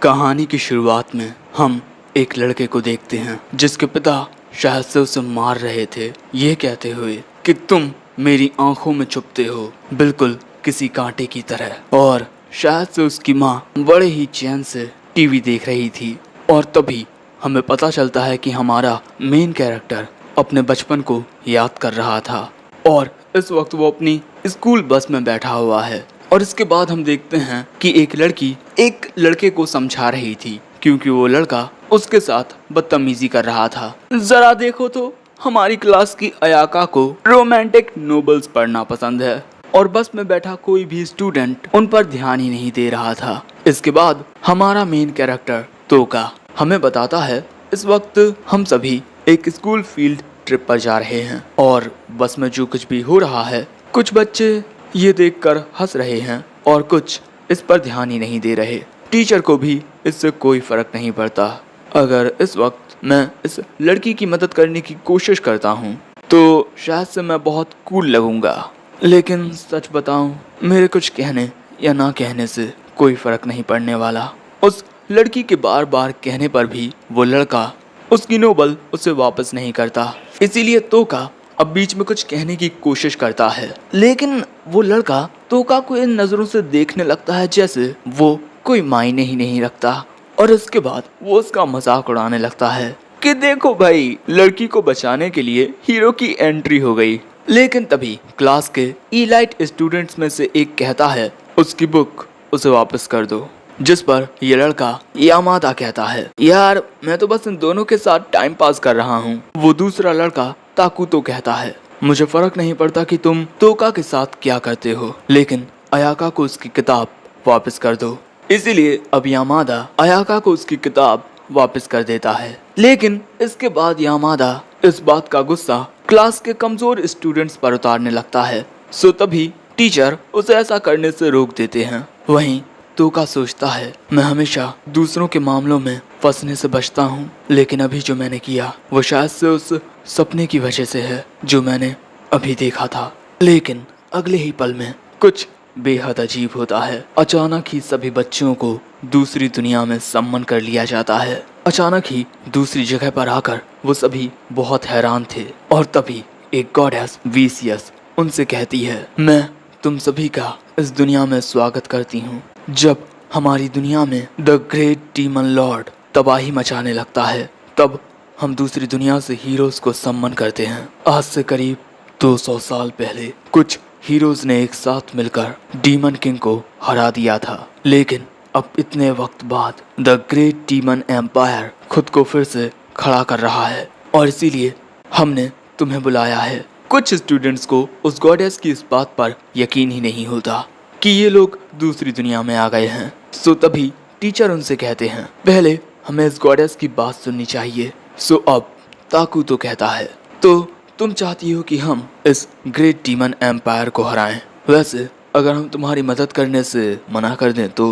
कहानी की शुरुआत में हम एक लड़के को देखते हैं जिसके पिता शायद से उसे मार रहे थे, ये कहते हुए कि तुम मेरी आंखों में छुपते हो बिल्कुल किसी कांटे की तरह। और शायद से उसकी माँ बड़े ही चैन से टीवी देख रही थी। और तभी हमें पता चलता है कि हमारा मेन कैरेक्टर अपने बचपन को याद कर रहा था और इस वक्त वो अपनी स्कूल बस में बैठा हुआ है। और इसके बाद हम देखते हैं कि एक लड़की एक लड़के को समझा रही थी क्योंकि वो लड़का उसके साथ बदतमीजी कर रहा था। जरा देखो तो हमारी क्लास की अयाका को रोमांटिक नोवेल्स पढ़ना पसंद है और बस में बैठा कोई भी स्टूडेंट उन पर ध्यान ही नहीं दे रहा था। इसके बाद हमारा मेन कैरेक्टर तोका हमें बताता है इस वक्त हम सभी एक स्कूल फील्ड ट्रिप पर जा रहे हैं और बस में जो कुछ भी हो रहा है कुछ बच्चे ये देखकर हंस रहे हैं और कुछ इस पर ध्यान ही नहीं दे रहे। टीचर को भी इससे कोई फर्क नहीं पड़ता। अगर इस वक्त मैं इस लड़की की मदद करने की कोशिश करता हूँ तो शायद से मैं बहुत कूल लगूंगा, लेकिन सच बताऊं मेरे कुछ कहने या ना कहने से कोई फर्क नहीं पड़ने वाला। उस लड़की के बार बार कहने पर भी वो लड़का उसकी नोबल उसे वापस नहीं करता। इसीलिए तोका अब बीच में कुछ कहने की कोशिश करता है, लेकिन वो लड़का तोका को इन नजरों से देखने लगता है जैसे वो कोई मायने ही नहीं रखता। और इसके बाद वो उसका मजाक उड़ाने लगता है कि देखो भाई, लड़की को बचाने के लिए हीरो की एंट्री हो गई। लेकिन तभी क्लास के इलाइट स्टूडेंट्स में से एक कहता है उसकी बुक उसे वापस कर दो, जिस पर ये लड़का यामादा कहता है यार मैं तो बस इन दोनों के साथ टाइम पास कर रहा हूँ। वो दूसरा लड़का ताकू तो कहता है मुझे फर्क नहीं पड़ता कि तुम तोका के साथ क्या करते हो, लेकिन अयाका को उसकी किताब वापस कर दो। इसीलिए अब यामादा अयाका को उसकी किताब वापस कर देता है। लेकिन इसके बाद यामादा इस बात का गुस्सा क्लास के कमजोर स्टूडेंट्स पर उतारने लगता है। सो तभी टीचर उसे ऐसा करने से रोक देते हैं। वहीं तोका सोचता है मैं हमेशा दूसरों के मामलों में फंसने से बचता हूँ, लेकिन अभी जो मैंने किया वो शायद से उस सपने की वजह से है जो मैंने अभी देखा था। लेकिन अगले ही पल में कुछ बेहद अजीब होता है। अचानक ही सभी बच्चों को दूसरी दुनिया में सम्मन कर लिया जाता है। अचानक ही दूसरी जगह पर आकर वो सभी बहुत हैरान थे और तभी एक गॉडेस वीसियस उनसे कहती है मैं तुम सभी का इस दुनिया में स्वागत करती हूँ। जब हमारी दुनिया में द ग्रेट डीमन लॉर्ड तबाही मचाने लगता है तब हम दूसरी दुनिया से हीरोज को सम्मन करते हैं। आज से करीब 200 साल पहले कुछ हीरोज ने एक साथ मिलकर डीमन किंग को हरा दिया था, लेकिन अब इतने वक्त बाद द ग्रेट डीमन एम्पायर खुद को फिर से खड़ा कर रहा है और इसीलिए हमने तुम्हें बुलाया है। कुछ स्टूडेंट्स को उस गॉडेस की इस बात पर यकीन ही नहीं होता कि ये लोग दूसरी दुनिया में आ गए हैं। सो तभी टीचर उनसे कहते हैं पहले हमें इस गॉडेस की बात सुननी चाहिए। सो अब ताकू तो कहता है तो तुम चाहती हो कि हम इस ग्रेट डीमन एम्पायर को हराएं। वैसे अगर हम तुम्हारी मदद करने से मना कर दें तो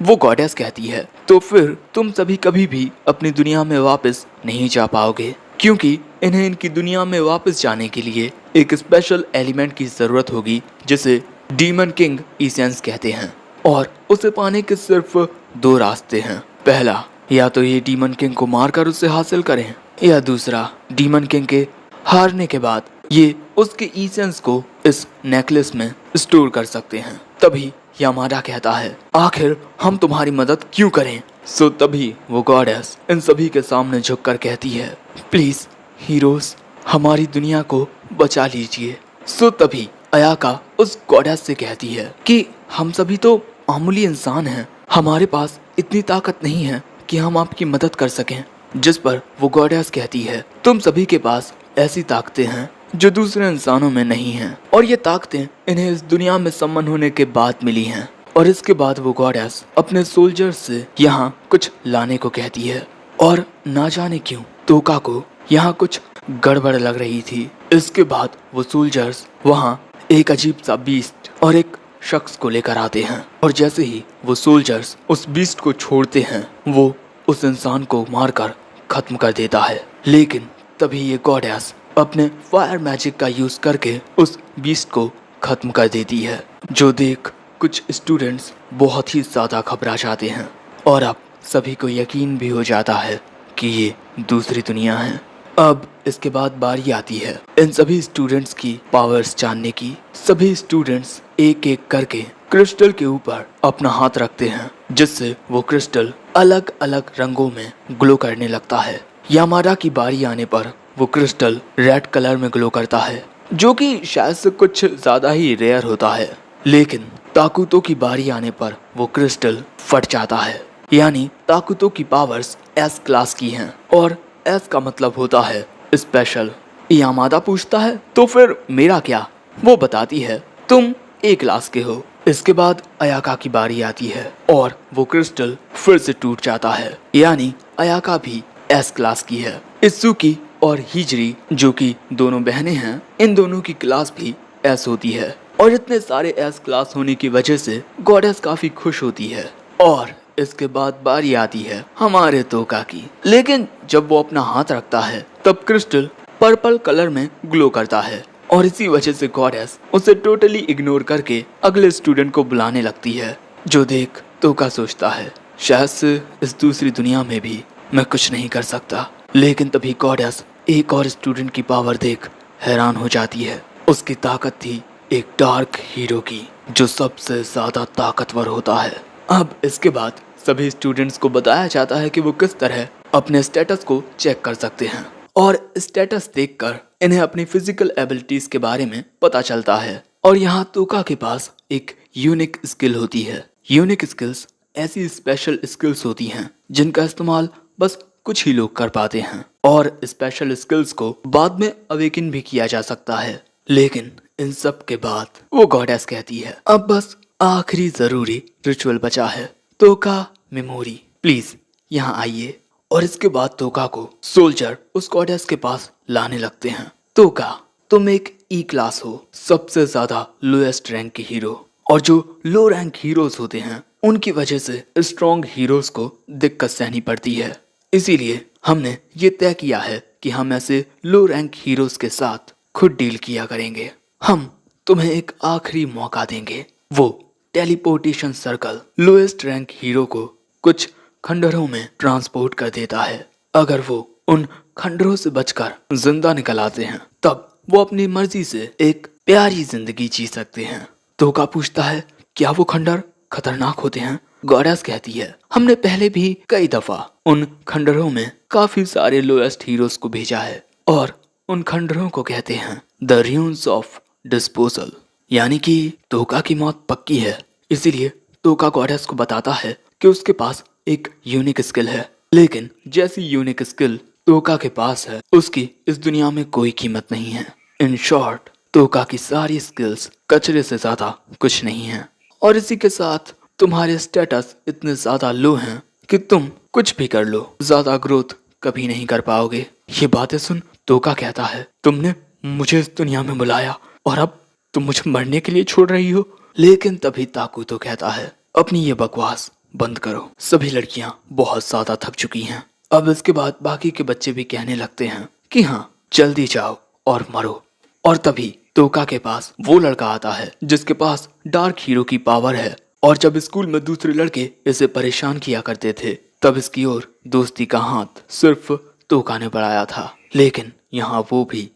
वो गॉडेस कहती है तो फिर तुम सभी कभी भी अपनी दुनिया में वापस नहीं जा पाओगे, क्योंकि इन्हें इनकी दुनिया में वापस जाने के लिए एक स्पेशल एलिमेंट की जरूरत होगी जिसे डीमन किंग इसेंस कहते हैं। और उसे पाने के सिर्फ 2 रास्ते हैं। पहला, या तो ये डीमन किंग को मारकर उसे हासिल करें, या दूसरा डीमन किंग के हारने के बाद ये उसके इसेंस को इस नेकलेस में स्टोर कर सकते हैं। तभी यामादा कहता है आखिर हम तुम्हारी मदद क्यों करें। सो तभी वो गॉडेस इन सभी के सामने झुककर कहती है प्लीज हीरोज हमारी दुनिया को बचा लीजिए। सो तभी अयाका उस गॉडेस से कहती है कि हम सभी तो मामूली इंसान हैं, हमारे पास इतनी ताकत नहीं है कि हम आपकी मदद कर सकें। जिस पर वो गॉडेस कहती है तुम सभी के पास ऐसी ताकतें हैं जो दूसरे इंसानों में नहीं हैं, और ये ताकतें इन्हें इस दुनिया में सम्मन होने के बाद मिली हैं। और इसके बाद वो गॉडेस अपने सोल्जर्स से यहाँ कुछ लाने को कहती है और ना जाने क्यों तोका को यहाँ कुछ गड़बड़ लग रही थी। इसके बाद वो सोल्जर्स वहाँ एक अजीब सा बीस्ट और एक शख्स को लेकर आते हैं और जैसे ही वो सोल्जर्स उस बीस्ट को छोड़ते हैं वो उस इंसान को मारकर खत्म कर देता है। लेकिन तभी ये गॉडेस अपने फायर मैजिक का यूज करके उस बीस्ट को खत्म कर देती है, जो देख कुछ स्टूडेंट्स बहुत ही ज्यादा घबरा जाते हैं और अब सभी को यकीन भी हो जाता है कि ये दूसरी दुनिया है। अब इसके बाद बारी आती है इन सभी स्टूडेंट्स की पावर्स जानने की। सभी स्टूडेंट्स एक एक करके क्रिस्टल के ऊपर अपना हाथ रखते हैं, जिससे वो क्रिस्टल अलग अलग रंगों में ग्लो करने लगता है। यामाडा की बारी आने पर वो क्रिस्टल रेड कलर में ग्लो करता है, जो कि शायद से कुछ ज्यादा ही रेयर होता है। लेकिन ताकुतो की बारी आने पर वो क्रिस्टल फट जाता है, यानी ताकुतो की पावर्स एस क्लास की हैं, और एस का मतलब होता है स्पेशल। यामाडा पूछता है तो फिर मेरा क्या? वो बताती है तुम ए क्लास के हो। इसके बाद अयाका की बारी आती है और वो क्रिस्टल फिर से टूट जाता है, यानी अयाका भी एस क्लास की है। इत्सुकी और हिजरी जो कि दोनों बहनें हैं, इन दोनों की क्लास भी एस होती है, और इतने सारे एस क्लास होने की वजह से गॉडेस काफी खुश होती है। और इसके बाद बारी आती है हमारे तोका की। लेकिन जब वो अपना हाथ रखता है तब क्रिस्टल पर्पल कलर में ग्लो करता है, और इसी वजह से गॉडेस उसे टोटली इग्नोर करके अगले स्टूडेंट को बुलाने लगती है। जो देख तोका सोचता है शायद से इस दूसरी दुनिया में भी मैं कुछ नहीं कर सकता। लेकिन तभी गॉडेस एक और स्टूडेंट की पावर देख हैरान हो जाती है। उसकी ताकत थी एक डार्क हीरो की, जो सबसे ज्यादा ताकतवर होता है। अब इसके बाद सभी स्टूडेंट्स को बताया जाता है कि वो किस तरह अपने स्टेटस को चेक कर सकते हैं, और स्टेटस देखकर इन्हें अपनी फिजिकल एबिलिटीज के बारे में पता चलता है। और यहाँ तोका के पास एक यूनिक स्किल होती है। यूनिक स्किल्स ऐसी स्पेशल स्किल्स होती हैं जिनका इस्तेमाल बस कुछ ही लोग कर पाते हैं, और स्पेशल स्किल्स को बाद में अवेकिन भी किया जा सकता है। लेकिन इन सब के बाद वो गॉडेस कहती है अब बस आखिरी जरूरी रिचुअल बचा है, तोका मेमोरी, प्लीज यहाँ आइए। और इसके बाद तोका को सोल्जर उस गॉडेस के पास लाने लगते हैं। तोका, तुम एक ई क्लास हो, सबसे ज्यादा लोएस्ट रैंक के हीरो, और जो लो रैंक हीरोज होते हैं उनकी वजह से स्ट्रॉन्ग हीरोज को दिक्कत सहनी पड़ती है। इसीलिए हमने ये तय किया है कि हम ऐसे लो रैंक हीरोज के साथ खुद डील किया करेंगे। हम तुम्हें एक आखिरी मौका देंगे। वो teleportation circle lowest rank hero को कुछ खंडरों में ट्रांसपोर्ट कर देता है। अगर वो उन खंडरों से बचकर जिंदा निकल आते हैं तब वो अपनी मर्जी से एक प्यारी जिंदगी जी सकते हैं। तोका पूछता है क्या वो खंडर खतरनाक होते हैं? गॉडेस कहती है हमने पहले भी कई दफा उन खंडरों में काफी सारे लोएस्ट हीरोज को भेजा है, और उन खंडरों को कहते हैं द र्यून्स ऑफ डिस्पोजल, यानी कि तोका की मौत पक्की है। इसीलिए तोका गॉडेस को बताता है कि उसके पास एक यूनिक स्किल है, लेकिन जैसी यूनिक स्किल तोका के पास है उसकी इस दुनिया में कोई कीमत नहीं है। इन शॉर्ट तोका की सारी स्किल्स कचरे से ज्यादा कुछ नहीं है, और इसी के साथ तुम्हारे स्टेटस इतने ज्यादा लो हैं कि तुम कुछ भी कर लो, ज्यादा ग्रोथ कभी नहीं कर पाओगे। ये बातें सुन तोका कहता है तुमने मुझे इस दुनिया में बुलाया और अब तुम मुझे मरने के लिए छोड़ रही हो। लेकिन तभी ताकुतो कहता है अपनी ये बकवास बंद करो, सभी लड़कियां बहुत ज्यादा थक चुकी हैं। अब इसके बाद बाकी के बच्चे भी कहने लगते हैं कि हाँ जल्दी जाओ और मरो। और तभी तोका के पास वो लड़का आता है जिसके पास डार्क हीरो की पावर है, और जब स्कूल में दूसरे लड़के इसे परेशान किया करते थे तब इसकी ओर दोस्ती का हाथ सिर्फ तोका ने बढ़ाया था। लेकिन यहाँ वो भी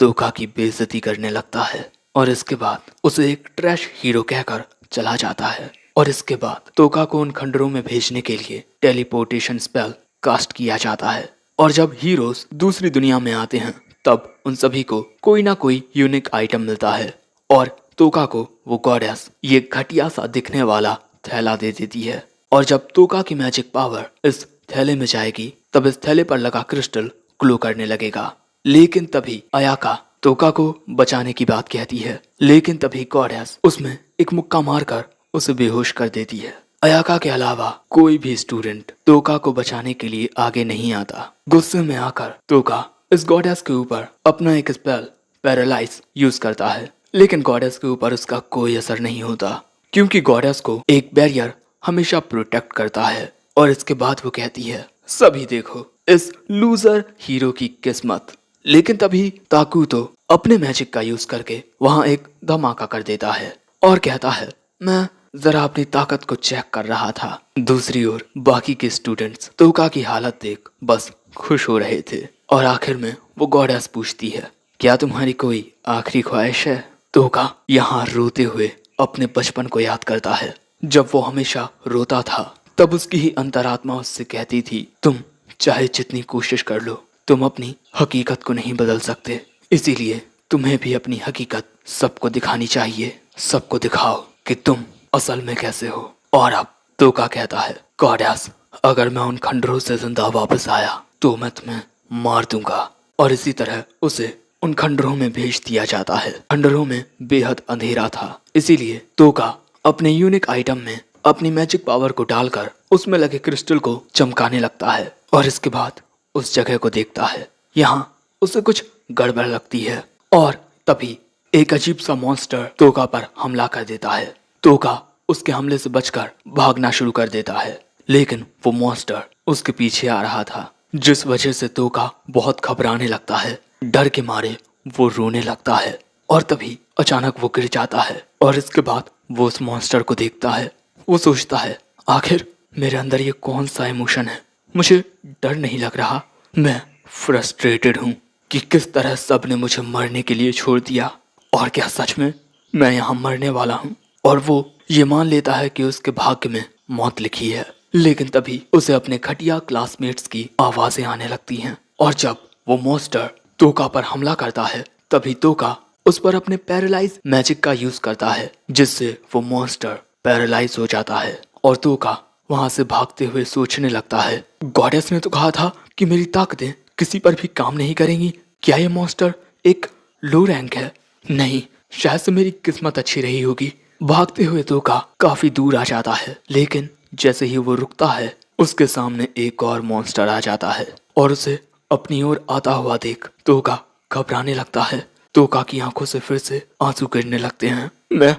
तोका की बेइज्जती करने लगता है, और इसके बाद उसे एक ट्रैश हीरो कहकर चला जाता है। और इसके बाद तोका को उन खंडरों में भेजने के लिए टेलीपोर्टेशन स्पेल कास्ट किया जाता है, और जब हीरोज दूसरी दुनिया में आते हैं तब उन सभी को कोई ना कोई यूनिक आइटम मिलता है, और तोका को वो गॉडेस ये घटिया सा दिखने वाला थैला दे देती है। और जब तोका की मैजिक पावर इस थैले में जाएगी तब इस थैले पर लगा क्रिस्टल ग्लो करने लगेगा। लेकिन तभी अयाका तोका को बचाने की बात कहती है, लेकिन तभी गॉडेस उसमें एक मुक्का मारकर उसे बेहोश कर देती है। अयाका के अलावा कोई भी स्टूडेंट तोका को बचाने के लिए आगे नहीं आता। गुस्से में आकर तोका इस गॉडेस के ऊपर अपना एक स्पेल पैरालाइज यूज करता है, लेकिन गॉडेस के ऊपर उसका कोई असर नहीं होता क्योंकि गॉडेस को एक बैरियर हमेशा प्रोटेक्ट करता है। और इसके बाद वो कहती है सभी देखो इस लूजर हीरो की किस्मत। लेकिन तभी ताकुतो अपने मैजिक का यूज करके वहां एक धमाका कर देता है और कहता है मैं जरा अपनी ताकत को चेक कर रहा था। दूसरी ओर बाकी के स्टूडेंट्स तोका की हालत देख बस खुश हो रहे थे। और आखिर में वो गॉडेस पूछती है, क्या तुम्हारी कोई आखिरी ख्वाहिश है? तोका यहाँ रोते हुए अपने बचपन को याद करता है। जब वो हमेशा रोता था तब उसकी ही अंतरात्मा उससे कहती थी, तुम चाहे जितनी कोशिश कर लो, तुम अपनी हकीकत को नहीं बदल सकते, इसीलिए तुम्हें भी अपनी हकीकत सबको दिखानी चाहिए। सबको दिखाओ कि तुम असल में कैसे हो। और अब तोका कहता है, गॉडेस, अगर मैं उन खंडरों से जिंदा वापस आया तो मैं तुम्हें मार दूंगा। और इसी तरह उसे उन खंडरों में भेज दिया जाता है। खंडरों में बेहद अंधेरा था, इसीलिए तोका अपने यूनिक आइटम में अपनी मैजिक पावर को डालकर उसमें लगे क्रिस्टल को चमकाने लगता है। और इसके बाद उस जगह को देखता है। यहाँ उसे कुछ गड़बड़ लगती है और तभी एक अजीब सा मॉन्स्टर तोका पर हमला कर देता है। तोका उसके हमले से बचकर भागना शुरू कर देता है, लेकिन वो मॉन्स्टर उसके पीछे आ रहा था, जिस वजह से तोका बहुत घबराने लगता है। डर के मारे वो रोने लगता है और तभी अचानक वो गिर जाता है। और इसके बाद वो उस मॉन्स्टर को देखता है। वो सोचता है, आखिर मेरे अंदर ये कौन सा इमोशन है? मुझे डर नहीं लग रहा, मैं फ्रस्ट्रेटेड हूँ कि किस तरह सब ने मुझे मरने के लिए छोड़ दिया। और क्या सच में मैं यहाँ मरने वाला हूँ? और वो ये मान लेता है कि उसके भाग्य में मौत लिखी है। लेकिन तभी उसे अपने घटिया क्लासमेट्स की आवाजें आने लगती हैं। और जब वो मॉन्स्टर तोका पर हमला करता है तभी तोका उस पर अपने पैरालाइज मैजिक का यूज करता है, जिससे वो मॉन्स्टर पैरालाइज हो जाता है। और तोका वहां से भागते हुए सोचने लगता है, गॉडेस ने तो कहा था कि मेरी ताकतें किसी पर भी काम नहीं करेंगी। क्या ये मॉन्स्टर एक लो रैंक है? नहीं, शायद से मेरी किस्मत अच्छी रही होगी। भागते हुए तोका काफी दूर आ जाता है, लेकिन जैसे ही वो रुकता है उसके सामने एक और मॉन्स्टर आ जाता है और उसे अपनी ओर आता हुआ देख तोका घबराने लगता है। तोका की आंखों से फिर से आंसू गिरने लगते हैं। मैं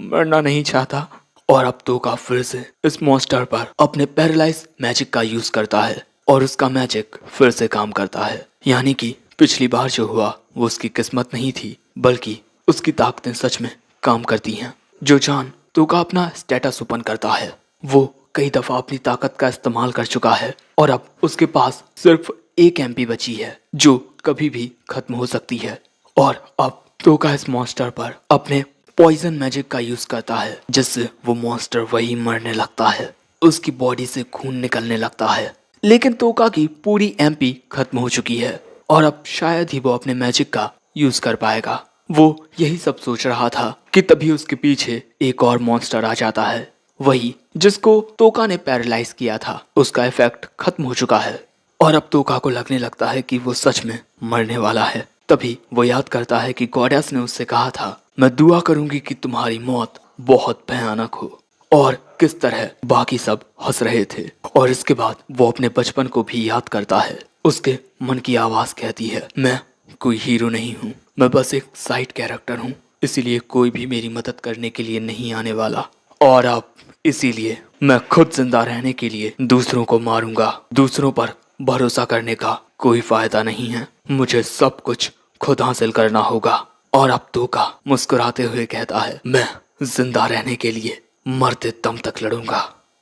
मरना नहीं चाहता। और अब तोका फिर से इस मॉन्स्टर पर अपने पैरालाइज मैजिक का यूज करता है और उसका मैजिक फिर से काम करता है। यानी कि पिछली बार जो हुआ वो उसकी किस्मत नहीं थी, बल्कि उसकी ताकतें सच में काम करती हैं। जो जान तोका अपना स्टेटस ओपन करता है, वो कई दफा अपनी ताकत का इस्तेमाल कर चुका है और अब उसके पास सिर्फ एक एमपी बची है जो कभी भी खत्म हो सकती है। और अब तोका इस मॉन्स्टर पर अपने पॉइजन मैजिक का यूज करता है, जिससे वो मॉन्स्टर वही मरने लगता है। उसकी बॉडी से खून निकलने लगता है, लेकिन तोका की पूरी एमपी खत्म हो चुकी है और अब शायद ही वो अपने मैजिक का यूज कर पाएगा। वो यही सब सोच रहा था कि तभी उसके पीछे एक और मॉन्स्टर आ जाता है, वही जिसको तोका ने पैरालाइज किया था। उसका इफेक्ट खत्म हो चुका है और अब तोका को लगने लगता है कि वो सच में मरने वाला है। तभी वो याद करता है कि गॉडेस ने उससे कहा था, मैं दुआ करूंगी कि तुम्हारी मौत बहुत भयानक हो। और किस तरह बाकी सब हंस रहे थे। और इसके बाद वो अपने बचपन को भी याद करता है। उसके मन की आवाज कहती है, मैं कोई हीरो नहीं हूँ, मैं बस एक साइड कैरेक्टर हूँ, इसीलिए कोई भी मेरी मदद करने के लिए नहीं आने वाला। और अब इसीलिए मैं खुद जिंदा रहने के लिए दूसरों को मारूंगा। दूसरों पर भरोसा करने का कोई फायदा नहीं है, मुझे सब कुछ खुद हासिल करना होगा। और अब तोका मुस्कुराते हुए कहता है, मैं जिंदा रहने के लिए मरते दम तक लड़ूंगा।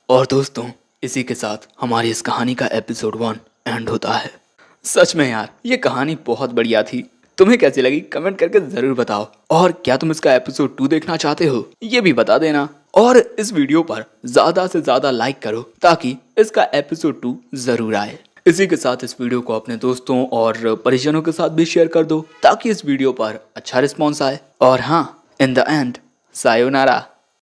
और दोस्तों, इसी के साथ हमारी इस कहानी का एपिसोड 1 एंड होता है। सच में यार, ये कहानी बहुत बढ़िया थी। तुम्हें कैसी लगी कमेंट करके जरूर बताओ। और क्या तुम इसका एपिसोड 2 देखना चाहते हो, ये भी बता देना। और इस वीडियो पर ज्यादा से ज्यादा लाइक करो ताकि इसका एपिसोड 2 जरूर आए। इसी के साथ इस वीडियो को अपने दोस्तों और परिजनों के साथ भी शेयर कर दो ताकि इस वीडियो पर अच्छा रिस्पॉन्स आए। और हाँ, इन द एंड, सायोनारा।